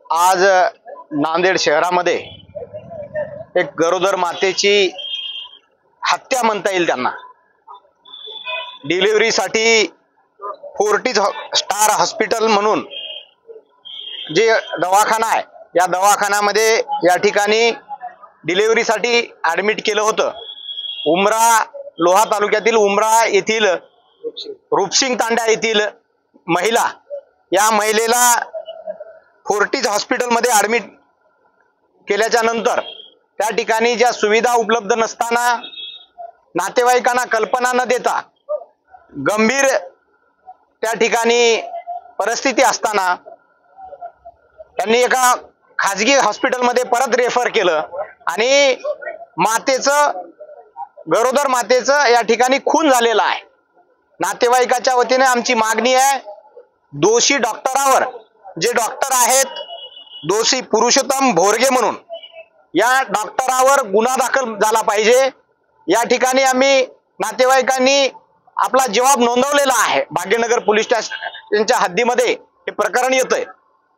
आज नांदेड शहरामध्ये एक गरोदर मातेची हत्या म्हणता येईल त्यांना। डिलिव्हरीसाठी फोर्टिस स्टार हॉस्पिटल म्हणून जे दवाखाना आहे, या दवाखान्यामध्ये या ठिकाणी डिलिव्हरीसाठी ऍडमिट केलं होतं। उमरा लोहा तालुक्यातील उमरा येथील रूपसिंग तांडा येथील महिला, या महिलेला फोर्टिस हॉस्पिटलमध्ये ऍडमिट केल्याच्या नंतर त्या ठिकाणी ज्या सुविधा उपलब्ध नसताना, नातेवाईकांना कल्पना न देता, गंभीर त्या ठिकाणी परिस्थिती असताना त्यांनी एका खाजगी हॉस्पिटलमध्ये परत रेफर केलं आणि गरोदर मातेचं या ठिकाणी खून झालेला आहे। नातेवाईकाच्या वतीने आमची मागणी आहे, दोषी डॉक्टरावर, जे डॉक्टर आहेत दोषी पुरुषोत्तम भोरगे म्हणून, या डॉक्टरावर गुन्हा दाखल झाला पाहिजे। या ठिकाणी आम्ही नातेवाईकांनी आपला जबाब नोंदवलेला आहे। भाग्यनगर पोलीस स्टेशनच्या हद्दीमध्ये हे प्रकरण येतंय।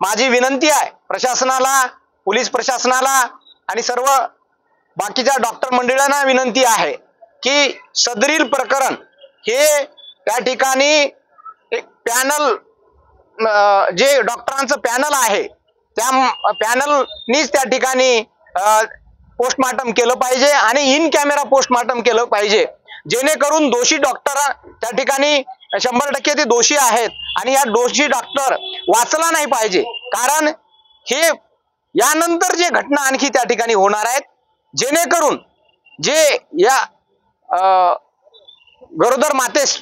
माझी विनंती आहे प्रशासनाला, पोलीस प्रशासनाला आणि सर्व बाकीच्या डॉक्टर मंडळांना विनंती आहे की सदरील प्रकरण हे त्या ठिकाणी एक पॅनल, जे डॉक्टरांचं पॅनल आहे त्या पॅनलनीच त्या ठिकाणी पोस्टमार्टम केलं पाहिजे आणि इन कॅमेरा पोस्टमार्टम केलं पाहिजे, जेणेकरून दोषी डॉक्टर त्या ठिकाणी 100% ते दोषी आहेत आणि या दोषी डॉक्टर वाचला नाही पाहिजे। कारण हे यानंतर जे घटना आणखी त्या ठिकाणी होणार आहेत, जेणेकरून जे या गरोदर मातेस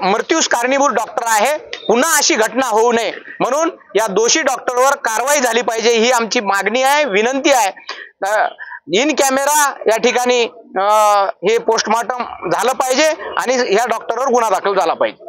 मृत्यूस कारणीभूत डॉक्टर आहे, पुन्हा अशी घटना होऊ नये म्हणून या दोषी डॉक्टरवर कारवाई झाली पाहिजे, ही आमची मागणी आहे, विनंती आहे। इन कॅमेरा या ठिकाणी हे पोस्टमार्टम झालं पाहिजे आणि या डॉक्टरवर गुन्हा दाखल झाला पाहिजे।